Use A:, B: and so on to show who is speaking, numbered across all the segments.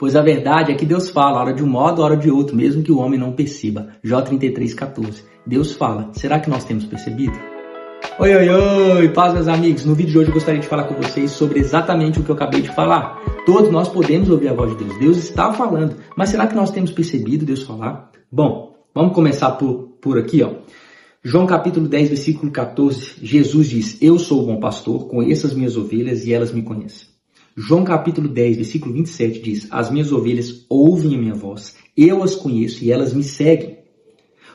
A: Pois a verdade é que Deus fala, hora de um modo, hora de outro, mesmo que o homem não perceba. Jó 33:14. Deus fala. Será que nós temos percebido? Oi, oi, oi, paz, meus amigos. No vídeo de hoje eu gostaria de falar com vocês sobre exatamente o que eu acabei de falar. Todos nós podemos ouvir a voz de Deus. Deus está falando. Mas será que nós temos percebido Deus falar? Bom, vamos começar por aqui, ó. João capítulo 10, versículo 14. Jesus diz: Eu sou o bom pastor, conheço as minhas ovelhas e elas me conhecem. João capítulo 10, versículo 27 diz: As minhas ovelhas ouvem a minha voz, eu as conheço e elas me seguem.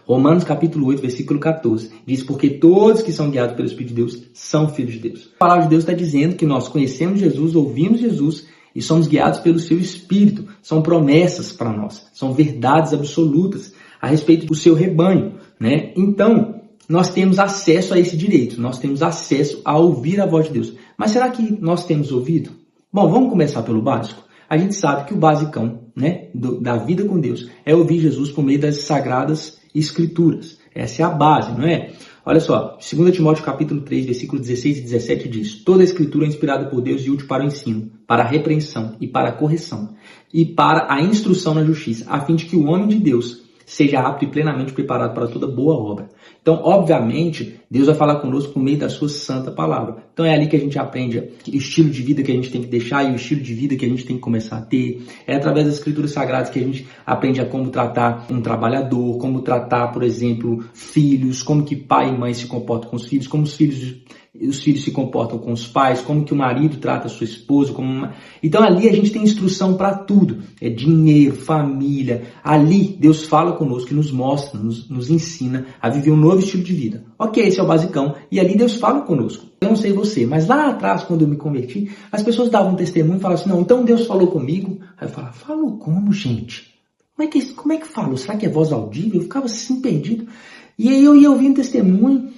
A: Romanos capítulo 8, versículo 14 diz: Porque todos que são guiados pelo Espírito de Deus são filhos de Deus. A palavra de Deus está dizendo que nós conhecemos Jesus, ouvimos Jesus e somos guiados pelo seu Espírito. São promessas para nós, são verdades absolutas a respeito do seu rebanho, né? Então, nós temos acesso a esse direito, nós temos acesso a ouvir a voz de Deus. Mas será que nós temos ouvido? Bom, vamos começar pelo básico. A gente sabe que o basicão, né, da vida com Deus é ouvir Jesus por meio das sagradas escrituras. Essa é a base, não é? Olha só, 2 Timóteo capítulo 3, versículo 16 e 17 diz: Toda a escritura é inspirada por Deus e útil para o ensino, para a repreensão e para a correção, e para a instrução na justiça, a fim de que o homem de Deus seja apto e plenamente preparado para toda boa obra. Então, obviamente, Deus vai falar conosco por meio da sua santa palavra. Então é ali que a gente aprende o estilo de vida que a gente tem que deixar e o estilo de vida que a gente tem que começar a ter. É através das escrituras sagradas que a gente aprende a como tratar um trabalhador, como tratar, por exemplo, filhos, como que pai e mãe se comportam com os filhos, como os filhos se comportam com os pais, como que o marido trata a sua esposa. Então ali a gente tem instrução para tudo. É dinheiro, família. Ali Deus fala conosco e nos mostra, nos ensina a viver um novo estilo de vida. Ok, esse é o basicão. E ali Deus fala conosco. Eu não sei você, mas lá atrás, quando eu me converti, as pessoas davam um testemunho e falavam assim: não, então Deus falou comigo. Aí eu falava: falou como, gente? Como é que falou? Será que é voz audível? Eu ficava assim perdido. E aí eu ia ouvindo testemunho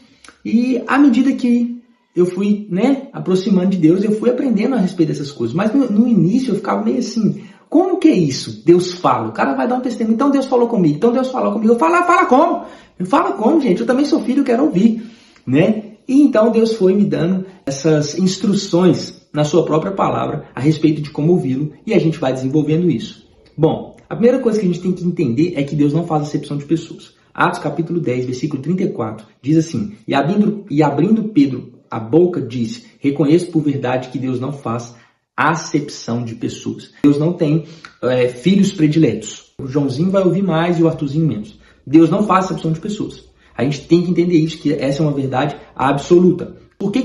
A: e à medida que eu fui, aproximando de Deus, eu fui aprendendo a respeito dessas coisas. Mas no início eu ficava meio assim: como que é isso? Deus fala. O cara vai dar um testemunho. Então Deus falou comigo. Então Deus falou comigo. Eu falo: fala como? Fala como, gente? Eu também sou filho, eu quero ouvir, né? E então Deus foi me dando essas instruções na sua própria palavra a respeito de como ouvi-lo, e a gente vai desenvolvendo isso. Bom, a primeira coisa que a gente tem que entender é que Deus não faz acepção de pessoas. Atos capítulo 10, versículo 34, diz assim: E abrindo Pedro a boca, disse: Reconheço por verdade que Deus não faz acepção de pessoas. Deus não tem filhos prediletos. O Joãozinho vai ouvir mais e o Arthurzinho menos. Deus não faz acepção de pessoas. A gente tem que entender isso, que essa é uma verdade absoluta. Por que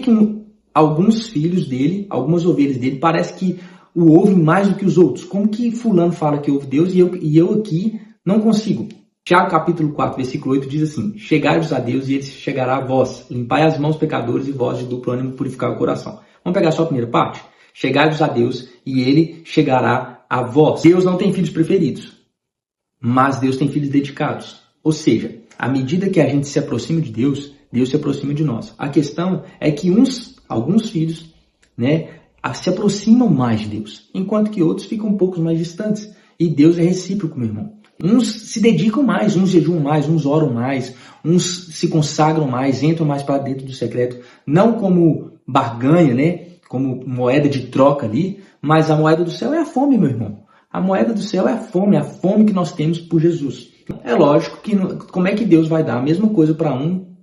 A: alguns filhos dele, algumas ovelhas dele, parece que o ouvem mais do que os outros? Como que fulano fala que ouve Deus e eu aqui não consigo? Tiago capítulo 4, versículo 8 diz assim: Chegai-vos a Deus e ele chegará a vós. Limpai as mãos, pecadores, e vós de duplo ânimo purificar o coração. Vamos pegar só a primeira parte? Chegai-vos a Deus e ele chegará a vós. Deus não tem filhos preferidos, mas Deus tem filhos dedicados. Ou seja, à medida que a gente se aproxima de Deus, Deus se aproxima de nós. A questão é que alguns filhos, se aproximam mais de Deus, enquanto que outros ficam um pouco mais distantes. E Deus é recíproco, meu irmão. Uns se dedicam mais, uns jejuam mais, uns oram mais, uns se consagram mais, entram mais para dentro do secreto, não como barganha, como moeda de troca ali, mas a moeda do céu é a fome, meu irmão. A moeda do céu é a fome que nós temos por Jesus. É lógico que como é que Deus vai dar a mesma coisa para um,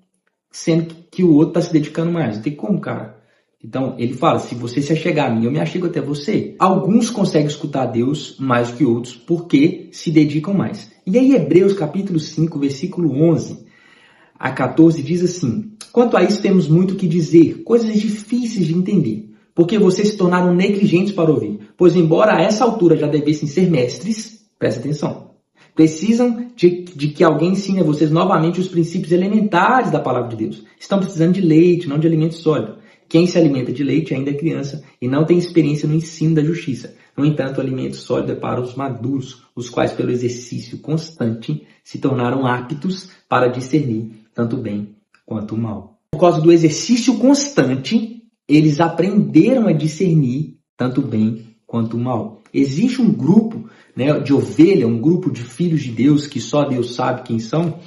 A: sendo que o outro está se dedicando mais? Não tem como, cara. Então, ele fala: se você se achegar a mim, eu me achego até você. Alguns conseguem escutar Deus mais que outros, porque se dedicam mais. E aí, Hebreus capítulo 5, versículo 11 a 14, diz assim: Quanto a isso temos muito o que dizer, coisas difíceis de entender, porque vocês se tornaram negligentes para ouvir. Pois embora a essa altura já devessem ser mestres, presta atenção, precisam de que alguém ensine a vocês novamente os princípios elementares da palavra de Deus. Estão precisando de leite, não de alimento sólido. Quem se alimenta de leite ainda é criança e não tem experiência no ensino da justiça. No entanto, o alimento sólido é para os maduros, os quais, pelo exercício constante, se tornaram aptos para discernir tanto o bem quanto o mal. Por causa do exercício constante, eles aprenderam a discernir tanto o bem quanto o mal. Existe um grupo de ovelha, um grupo de filhos de Deus, que só Deus sabe quem são,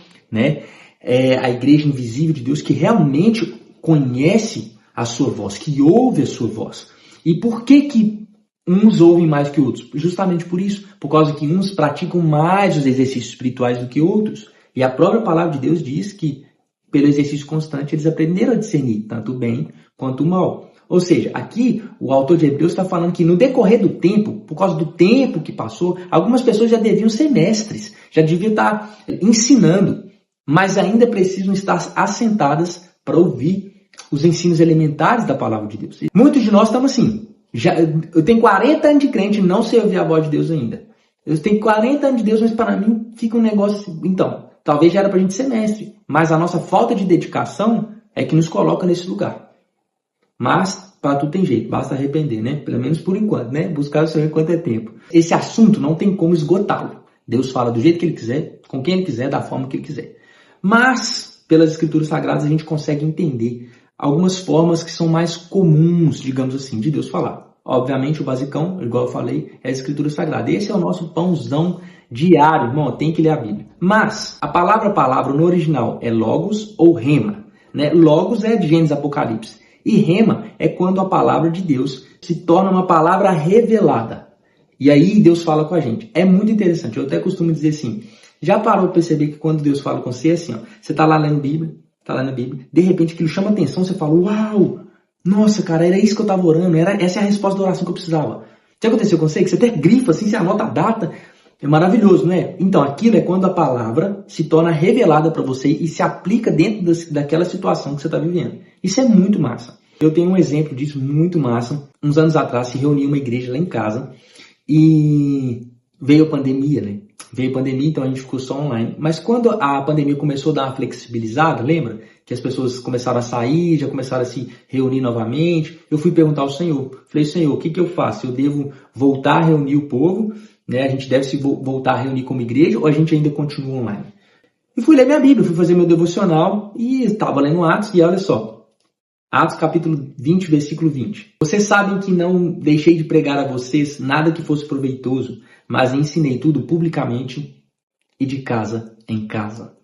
A: a igreja invisível de Deus, que realmente conhece a sua voz, que ouve a sua voz. E por que uns ouvem mais que outros? Justamente por isso, por causa que uns praticam mais os exercícios espirituais do que outros. E a própria palavra de Deus diz que, pelo exercício constante, eles aprenderam a discernir tanto o bem quanto o mal. Ou seja, aqui o autor de Hebreus está falando que no decorrer do tempo, por causa do tempo que passou, algumas pessoas já deviam ser mestres, já deviam estar ensinando, mas ainda precisam estar assentadas para ouvir os ensinos elementares da palavra de Deus. Muitos de nós estamos assim. Eu tenho 40 anos de crente e não sei ouvir a voz de Deus ainda. Eu tenho 40 anos de Deus, mas para mim fica um negócio assim. Então, talvez já era para a gente ser mestre, mas a nossa falta de dedicação é que nos coloca nesse lugar. Mas, para tudo tem jeito, basta arrepender, né? Pelo menos por enquanto, né? Buscar o Senhor enquanto é tempo. Esse assunto não tem como esgotá-lo. Deus fala do jeito que Ele quiser, com quem Ele quiser, da forma que Ele quiser. Mas, pelas Escrituras Sagradas, a gente consegue entender algumas formas que são mais comuns, digamos assim, de Deus falar. Obviamente, o basicão, igual eu falei, é a Escritura Sagrada. Esse é o nosso pãozão diário, irmão, tem que ler a Bíblia. Mas, a palavra no original é logos ou rema, né? Logos é de Gênesis Apocalipse. E rema é quando a palavra de Deus se torna uma palavra revelada. E aí Deus fala com a gente. É muito interessante. Eu até costumo dizer assim, já parou para perceber que quando Deus fala com você, é assim, ó, você está lá lendo Bíblia, tá lá na Bíblia, de repente aquilo chama atenção, você fala, uau, nossa, cara, era isso que eu estava orando, essa é a resposta da oração que eu precisava. Já aconteceu com você? Que você até grifa assim, você anota a data, é maravilhoso, não é? Então, aquilo é quando a palavra se torna revelada para você e se aplica dentro daquela situação que você está vivendo. Isso é muito massa. Eu tenho um exemplo disso muito massa. Uns anos atrás se reuniu uma igreja lá em casa e veio a pandemia, né? Veio a pandemia, então a gente ficou só online. Mas quando a pandemia começou a dar uma flexibilizada, lembra? Que as pessoas começaram a sair, já começaram a se reunir novamente. Eu fui perguntar ao Senhor. Falei, Senhor, o que eu faço? Eu devo voltar a reunir o povo? Né? A gente deve se voltar a reunir como igreja ou a gente ainda continua online? E fui ler minha Bíblia, fui fazer meu devocional e estava lendo Atos e olha só. Atos capítulo 20, versículo 20. Vocês sabem que não deixei de pregar a vocês nada que fosse proveitoso, mas ensinei tudo publicamente e de casa em casa.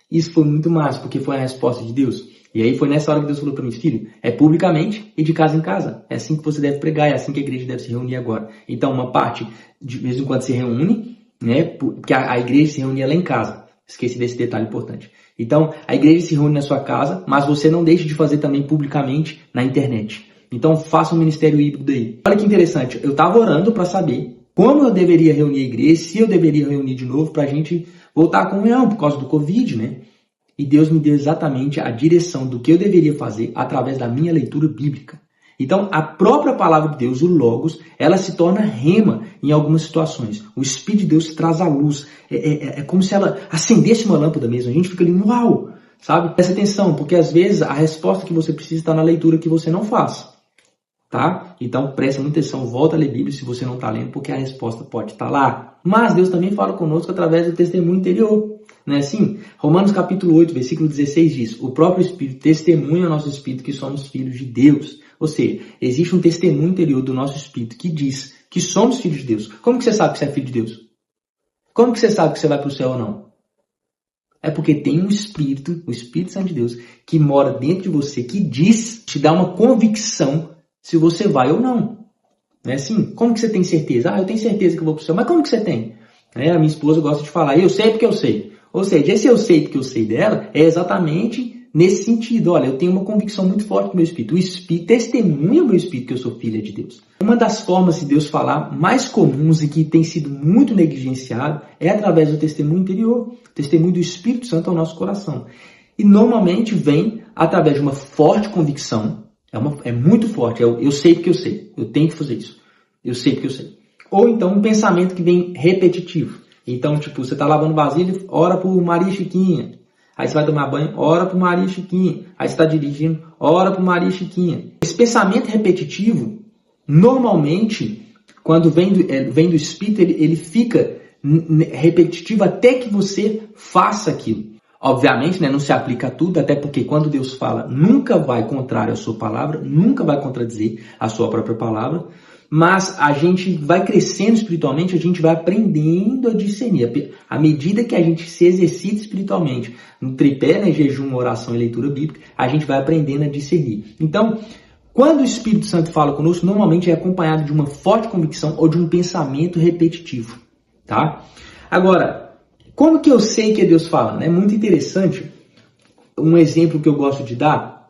A: Isso foi muito massa, porque foi a resposta de Deus. E aí foi nessa hora que Deus falou para mim, filho, é publicamente e de casa em casa. É assim que você deve pregar, é assim que a igreja deve se reunir agora. Então, uma parte, de vez em quando se reúne, né? Porque a igreja se reunia lá em casa. Esqueci desse detalhe importante. Então, a igreja se reúne na sua casa, mas você não deixe de fazer também publicamente na internet. Então, faça um ministério híbrido aí. Olha que interessante, eu estava orando para saber como eu deveria reunir a igreja, se eu deveria reunir de novo para a gente voltar à comunhão por causa do Covid, né? E Deus me deu exatamente a direção do que eu deveria fazer através da minha leitura bíblica. Então, a própria palavra de Deus, o Logos, ela se torna rema em algumas situações. O Espírito de Deus traz a luz. É como se ela acendesse uma lâmpada mesmo. A gente fica ali, uau! Sabe? Presta atenção, porque às vezes a resposta que você precisa está na leitura que você não faz. Tá? Então, presta muita atenção. Volta a ler Bíblia se você não está lendo, porque a resposta pode estar lá. Mas Deus também fala conosco através do testemunho interior. Não é assim? Romanos capítulo 8, versículo 16 diz, o próprio Espírito testemunha ao nosso Espírito que somos filhos de Deus. Ou seja, existe um testemunho interior do nosso Espírito que diz que somos filhos de Deus. Como que você sabe que você é filho de Deus? Como que você sabe que você vai para o céu ou não? É porque tem um Espírito, o Espírito Santo de Deus, que mora dentro de você, que diz, te dá uma convicção se você vai ou não. Não é assim? Como que você tem certeza? Eu tenho certeza que eu vou para o céu. Mas como que você tem? A minha esposa gosta de falar, eu sei porque eu sei. Ou seja, esse eu sei porque eu sei dela é exatamente nesse sentido. Olha, eu tenho uma convicção muito forte com o meu espírito. O Espírito testemunha o meu espírito que eu sou filha de Deus. Uma das formas de Deus falar mais comuns e que tem sido muito negligenciado é através do testemunho interior. O testemunho do Espírito Santo ao nosso coração. E normalmente vem através de uma forte convicção. É muito forte. Eu sei porque eu sei. Eu tenho que fazer isso. Eu sei porque eu sei. Ou então um pensamento que vem repetitivo. Então, tipo, você está lavando vasilha, ora por Maria Chiquinha. Aí você vai tomar banho, ora por Maria Chiquinha. Aí você está dirigindo, ora por Maria Chiquinha. Esse pensamento repetitivo, normalmente, quando vem do Espírito, ele fica repetitivo até que você faça aquilo. Obviamente, né, não se aplica a tudo, até porque quando Deus fala, nunca vai contrário à sua palavra, nunca vai contradizer a sua própria palavra. Mas a gente vai crescendo espiritualmente, a gente vai aprendendo a discernir. À medida que a gente se exercita espiritualmente, no tripé, né, jejum, oração e leitura bíblica, a gente vai aprendendo a discernir. Então, Quando o Espírito Santo fala conosco, normalmente é acompanhado de uma forte convicção ou de um pensamento repetitivo, tá? Agora, como que eu sei que é Deus falando? É muito interessante. Um exemplo que eu gosto de dar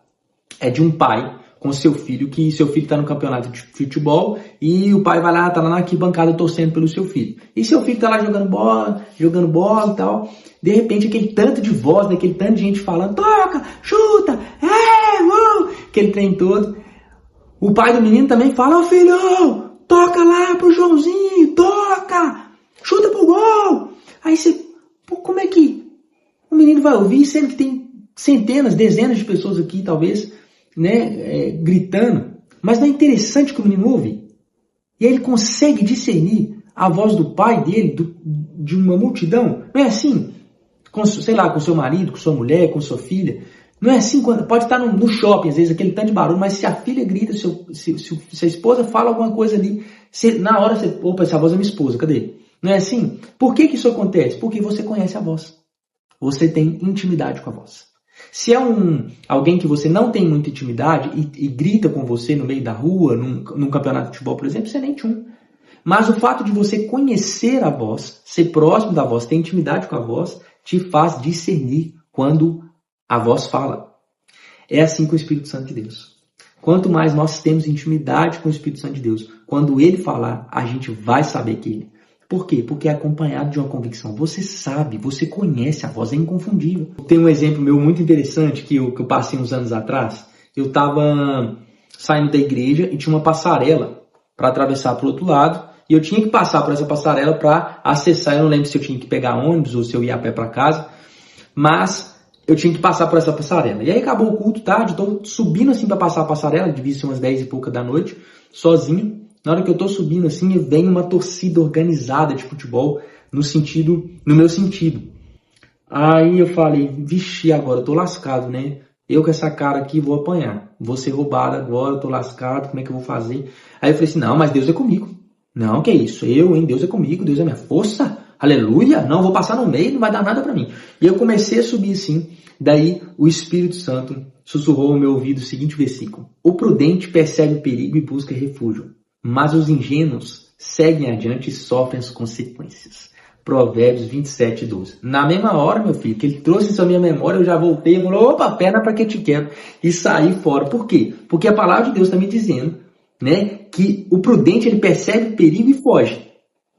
A: é de um pai com seu filho, que seu filho está no campeonato de futebol e o pai vai lá, tá lá na arquibancada torcendo pelo seu filho. E seu filho tá lá jogando bola e tal. De repente, aquele tanto de voz, né, aquele tanto de gente falando, toca, chuta, aquele trem todo. O pai do menino também fala, ô filhão, toca lá pro Joãozinho, toca, chuta pro gol. Aí você, pô, como é que o menino vai ouvir, sendo que tem centenas, dezenas de pessoas aqui, talvez, né, gritando, mas não é interessante que o menino ouve? E aí ele consegue discernir a voz do pai dele, de uma multidão. Não é assim, sei lá, com seu marido, com sua mulher, com sua filha. Não é assim, pode estar no shopping, às vezes, aquele tanto de barulho, mas se a filha grita, se a esposa fala alguma coisa ali, na hora você, opa, essa voz é minha esposa, cadê? Não é assim? Por que isso acontece? Porque você conhece a voz. Você tem intimidade com a voz. Se é alguém que você não tem muita intimidade e grita com você no meio da rua, num campeonato de futebol, por exemplo, você nem tchum. Mas o fato de você conhecer a voz, ser próximo da voz, ter intimidade com a voz, te faz discernir quando a voz fala. É assim com o Espírito Santo de Deus. Quanto mais nós temos intimidade com o Espírito Santo de Deus, quando ele falar, a gente vai saber que ele. Por quê? Porque é acompanhado de uma convicção. Você sabe, você conhece a voz, é inconfundível. Tem um exemplo meu muito interessante que eu passei uns anos atrás. Eu estava saindo da igreja e tinha uma passarela para atravessar para o outro lado. E eu tinha que passar por essa passarela para acessar. Eu não lembro se eu tinha que pegar ônibus ou se eu ia a pé para casa. Mas eu tinha que passar por essa passarela. E aí acabou o culto tarde, estou subindo assim para passar a passarela, devia ser umas 10 e pouca da noite, sozinho. Na hora que eu tô subindo assim, vem uma torcida organizada de futebol no meu sentido. Aí eu falei, vixe, agora eu tô lascado, né? Eu com essa cara aqui vou apanhar. Vou ser roubado agora, eu tô lascado, como é que eu vou fazer? Aí eu falei assim, não, mas Deus é comigo. Não, que é isso? Deus é comigo, Deus é minha força. Aleluia, não, vou passar no meio, não vai dar nada pra mim. E eu comecei a subir assim, daí o Espírito Santo sussurrou ao meu ouvido o seguinte versículo. O prudente percebe o perigo e busca refúgio. Mas os ingênuos seguem adiante e sofrem as consequências. Provérbios 27, 12. Na mesma hora, meu filho, que ele trouxe isso à minha memória, eu já voltei e falei, opa, perna para que te quero. E saí fora. Por quê? Porque a palavra de Deus está me dizendo, né, que o prudente ele percebe o perigo e foge.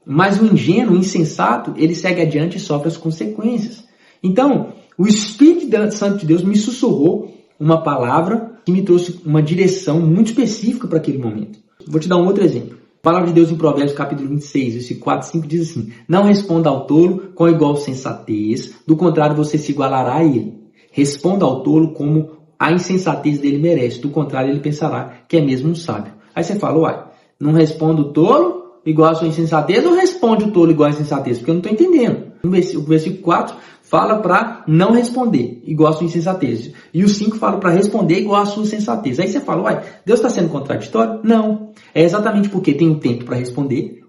A: Mas o ingênuo, o insensato, ele segue adiante e sofre as consequências. Então, o Espírito Santo de Deus me sussurrou uma palavra que me trouxe uma direção muito específica para aquele momento. Vou te dar um outro exemplo. A palavra de Deus em Provérbios capítulo 26, versículo 4 e 5 diz assim: não responda ao tolo com igual sensatez, do contrário você se igualará a ele. Responda ao tolo como a insensatez dele merece, do contrário ele pensará que é mesmo um sábio. Aí você fala, uai, não responde o tolo igual a sua insensatez ou responde o tolo igual a insensatez? Porque eu não estou entendendo. O versículo 4 fala para não responder igual a sua insensatez. E o 5 fala para responder igual a sua sensatez. Aí você fala, uai, Deus está sendo contraditório? Não. É exatamente porque tem um tempo para responder,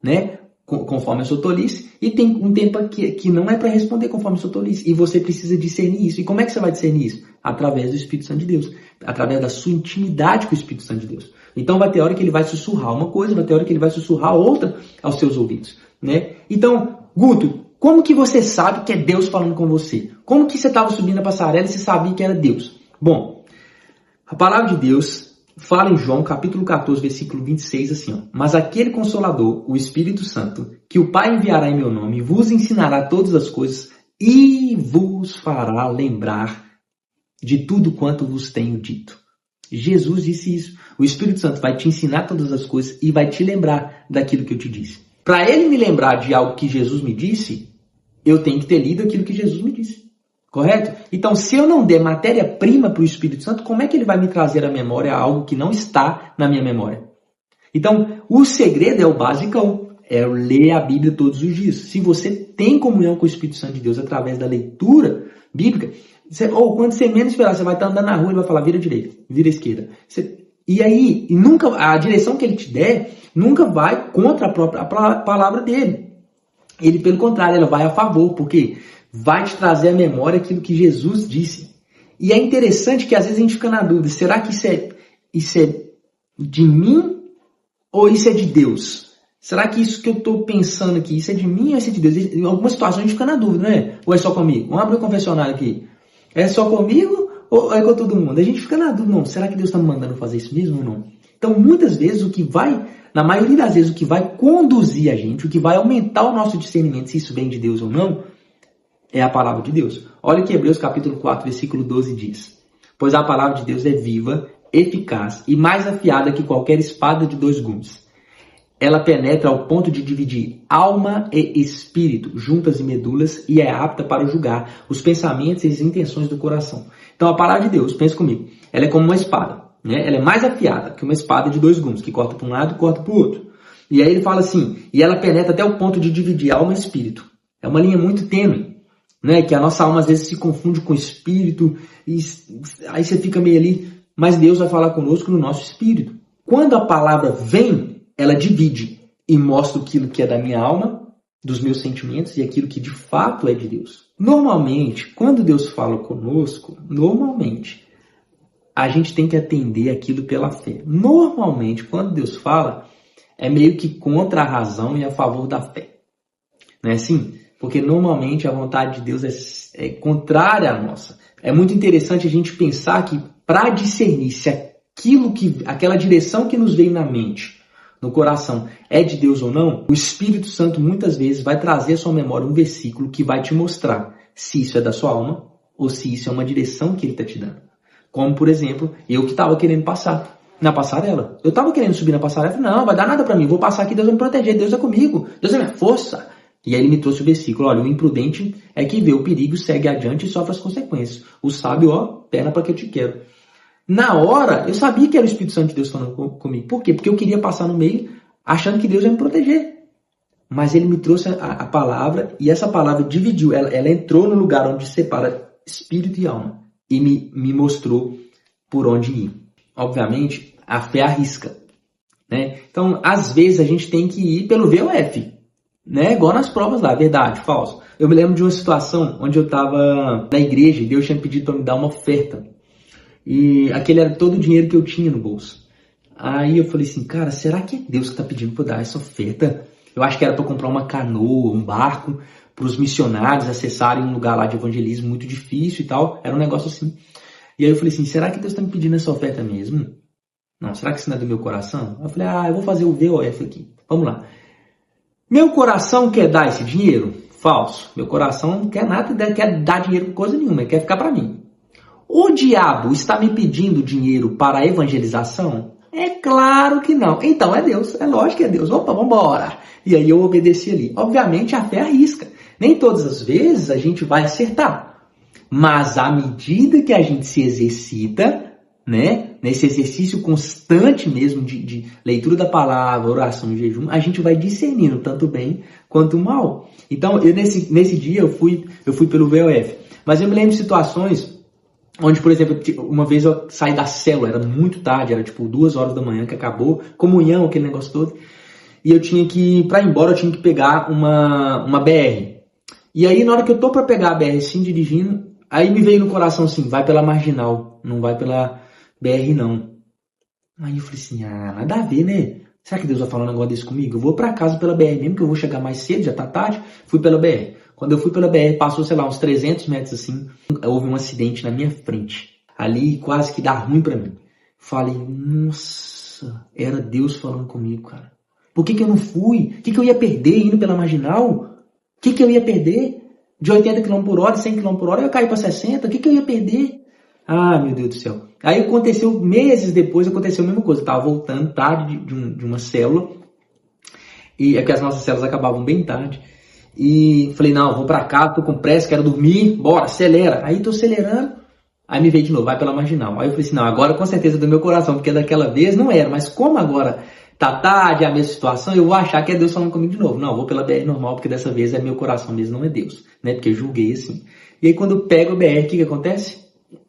A: né? Conforme a sua tolice, e tem um tempo que não é para responder conforme a sua tolice. E você precisa discernir isso. E como é que você vai discernir isso? Através do Espírito Santo de Deus. Através da sua intimidade com o Espírito Santo de Deus. Então vai ter hora que ele vai sussurrar uma coisa, vai ter hora que ele vai sussurrar outra aos seus ouvidos, né? Então, Guto, como que você sabe que é Deus falando com você? Como que você estava subindo a passarela e você sabia que era Deus? Bom, a palavra de Deus fala em João capítulo 14, versículo 26 assim, ó. Mas aquele Consolador, o Espírito Santo, que o Pai enviará em meu nome, vos ensinará todas as coisas e vos fará lembrar de tudo quanto vos tenho dito. Jesus disse isso. O Espírito Santo vai te ensinar todas as coisas e vai te lembrar daquilo que eu te disse. Para ele me lembrar de algo que Jesus me disse, eu tenho que ter lido aquilo que Jesus me disse. Correto? Então, se eu não der matéria-prima para o Espírito Santo, como é que ele vai me trazer à memória algo que não está na minha memória? Então, o segredo é o basicão. É ler a Bíblia todos os dias. Se você tem comunhão com o Espírito Santo de Deus através da leitura bíblica, quando você menos esperar, você vai estar andando na rua e vai falar, vira à direita, vira à esquerda. E aí, nunca, a direção que ele te der, nunca vai contra a própria palavra dele. Ele, pelo contrário, ela vai a favor, porque vai te trazer à memória aquilo que Jesus disse. E é interessante que às vezes a gente fica na dúvida, será que isso isso é de mim ou isso é de Deus? Será que isso que eu estou pensando aqui, isso é de mim ou isso é de Deus? Em algumas situações a gente fica na dúvida, né? Ou é só comigo? Vamos abrir o confessionário aqui. É só comigo ou é com todo mundo? A gente fica na dúvida, não, será que Deus está me mandando fazer isso mesmo ou não? Então, muitas vezes, na maioria das vezes, o que vai conduzir a gente, o que vai aumentar o nosso discernimento, se isso vem de Deus ou não, é a palavra de Deus. Olha o que Hebreus capítulo 4, versículo 12 diz. Pois a palavra de Deus é viva, eficaz e mais afiada que qualquer espada de 2 gumes. Ela penetra ao ponto de dividir alma e espírito, juntas e medulas, e é apta para julgar os pensamentos e as intenções do coração. Então a palavra de Deus, pensa comigo, ela é como uma espada, né? Ela é mais afiada que uma espada de 2 gumes, que corta para um lado e corta para o outro. E aí ele fala assim, e ela penetra até o ponto de dividir alma e espírito. É uma linha muito tênue, né? Que a nossa alma às vezes se confunde com o espírito, e aí você fica meio ali, mas Deus vai falar conosco no nosso espírito. Quando a palavra vem, ela divide e mostra aquilo que é da minha alma, dos meus sentimentos e aquilo que de fato é de Deus. Normalmente, quando Deus fala conosco, a gente tem que atender aquilo pela fé. Normalmente, quando Deus fala, é meio que contra a razão e a favor da fé. Não é assim? Porque normalmente a vontade de Deus é contrária à nossa. É muito interessante a gente pensar que para discernir se aquela direção que nos veio na mente, no coração, é de Deus ou não, o Espírito Santo muitas vezes vai trazer à sua memória um versículo que vai te mostrar se isso é da sua alma ou se isso é uma direção que ele está te dando. Como, por exemplo, eu que estava querendo passar na passarela. Eu estava querendo subir na passarela e falei, não, vai dar nada para mim, vou passar aqui, Deus vai me proteger, Deus é comigo, Deus é minha força. E aí ele me trouxe o versículo, olha, o imprudente é que vê o perigo, segue adiante e sofre as consequências. O sábio, perna para que eu te quero. Na hora, eu sabia que era o Espírito Santo de Deus falando comigo. Por quê? Porque eu queria passar no meio achando que Deus ia me proteger. Mas ele me trouxe a palavra e essa palavra dividiu. Ela entrou no lugar onde separa espírito e alma. E me mostrou por onde ir. Obviamente, a fé arrisca, né? Então, às vezes, a gente tem que ir pelo VOF, né? Igual nas provas lá, verdade, falso. Eu me lembro de uma situação onde eu estava na igreja e Deus tinha pedido para me dar uma oferta. E aquele era todo o dinheiro que eu tinha no bolso. Aí eu falei assim, cara, será que é Deus que está pedindo para eu dar essa oferta? Eu acho que era para comprar uma canoa, um barco, para os missionários acessarem um lugar lá de evangelismo muito difícil e tal. Era um negócio assim. E aí eu falei assim, será que Deus está me pedindo essa oferta mesmo? Não, será que isso não é do meu coração? Eu falei, eu vou fazer o VOF aqui. Vamos lá. Meu coração quer dar esse dinheiro? Falso. Meu coração não quer nada, quer dar dinheiro com coisa nenhuma, ele quer ficar para mim. O diabo está me pedindo dinheiro para a evangelização? É claro que não. Então é Deus, é lógico que é Deus. Opa, vamos embora. E aí eu obedeci ali. Obviamente a fé arrisca. Nem todas as vezes a gente vai acertar. Mas à medida que a gente se exercita, né, nesse exercício constante mesmo de leitura da palavra, oração e jejum, a gente vai discernindo tanto o bem quanto o mal. Então, nesse dia eu fui pelo VOF. Mas eu me lembro de situações onde, por exemplo, uma vez eu saí da célula, era muito tarde, era tipo 2 horas da manhã que acabou, comunhão, aquele negócio todo. E eu tinha que, para ir embora, eu tinha que pegar uma BR. E aí, na hora que eu tô para pegar a BR, assim, dirigindo, aí me veio no coração assim, vai pela Marginal, não vai pela BR não. Aí eu falei assim, nada a ver, né? Será que Deus vai falar um negócio desse comigo? Eu vou para casa pela BR mesmo, que eu vou chegar mais cedo, já tá tarde. Fui pela BR. Quando eu fui pela BR, passou, sei lá, uns 300 metros assim, houve um acidente na minha frente. Ali quase que dá ruim para mim. Falei, nossa, era Deus falando comigo, cara. Por que eu não fui? O que eu ia perder indo pela Marginal? O que eu ia perder? De 80 km por hora, 100 km por hora, eu ia cair para 60. O que eu ia perder? Meu Deus do céu. Aí aconteceu, meses depois, aconteceu a mesma coisa. Eu tava voltando tarde de uma célula. E é que as nossas células acabavam bem tarde. E falei, não, vou pra casa, tô com pressa, quero dormir, bora, acelera. Aí tô acelerando. Aí me veio de novo, vai pela Marginal. Aí eu falei assim, não, agora com certeza é do meu coração, porque daquela vez não era. Mas como agora tá tarde, é a mesma situação, eu vou achar que é Deus falando comigo de novo. Não, vou pela BR normal, porque dessa vez é meu coração mesmo, não é Deus. Né? Porque eu julguei assim. E aí quando eu pego a BR, o que acontece?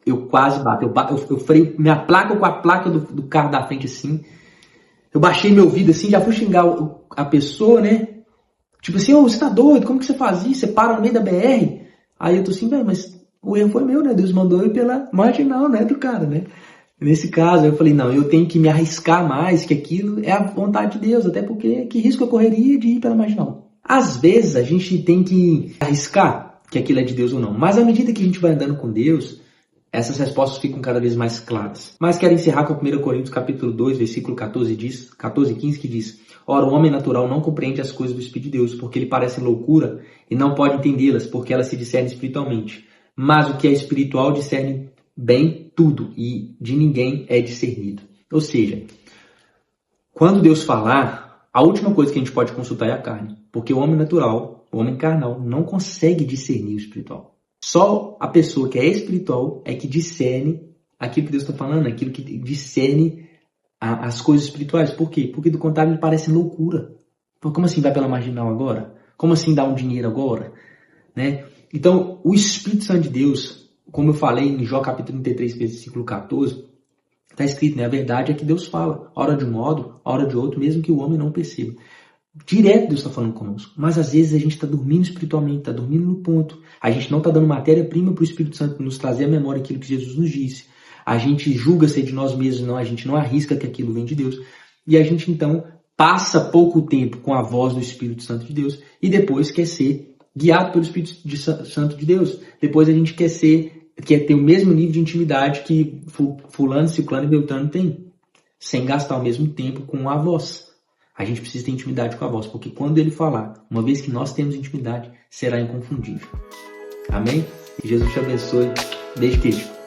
A: Eu quase bato. Eu freio minha placa com a placa do carro da frente assim. Eu baixei meu vidro assim, já fui xingar a pessoa, né? Tipo assim, você tá doido? Como que você faz isso? Você para no meio da BR? Aí eu tô assim, velho, mas o erro foi meu, né? Deus mandou eu ir pela Marginal, né? Do cara, né? Nesse caso, eu falei, não, eu tenho que me arriscar mais, que aquilo é a vontade de Deus, até porque que risco eu correria de ir pela marginal? Às vezes a gente tem que arriscar que aquilo é de Deus ou não, mas à medida que a gente vai andando com Deus, essas respostas ficam cada vez mais claras. Mas quero encerrar com 1 Coríntios capítulo 2, versículo 14 e 15, que diz: Ora, o homem natural não compreende as coisas do Espírito de Deus, porque lhe parecem loucura e não pode entendê-las, porque elas se discernem espiritualmente. Mas o que é espiritual discerne bem tudo, e de ninguém é discernido. Ou seja, quando Deus falar, a última coisa que a gente pode consultar é a carne, porque o homem natural, o homem carnal, não consegue discernir o espiritual. Só a pessoa que é espiritual é que discerne aquilo que Deus está falando, aquilo que discerne as coisas espirituais. Por quê? Porque do contrário ele parece loucura. Como assim vai pela marginal agora? Como assim dá um dinheiro agora? Né? Então, o Espírito Santo de Deus, como eu falei em Jó capítulo 33, versículo 14, está escrito, né? A verdade é que Deus fala, hora de um modo, hora de outro, mesmo que o homem não perceba. Direto Deus está falando conosco, mas às vezes a gente está dormindo espiritualmente, está dormindo no ponto. A gente não está dando matéria-prima para o Espírito Santo nos trazer à memória aquilo que Jesus nos disse. A gente julga ser de nós mesmos, não, a gente não arrisca que aquilo vem de Deus. E a gente então passa pouco tempo com a voz do Espírito Santo de Deus e depois quer ser guiado pelo Espírito Santo de Deus. Depois a gente quer ter o mesmo nível de intimidade que fulano, ciclano e beltrano tem, sem gastar o mesmo tempo com a voz. A gente precisa ter intimidade com a voz, porque quando ele falar, uma vez que nós temos intimidade, será inconfundível. Amém? Que Jesus te abençoe. Beijo, queijo.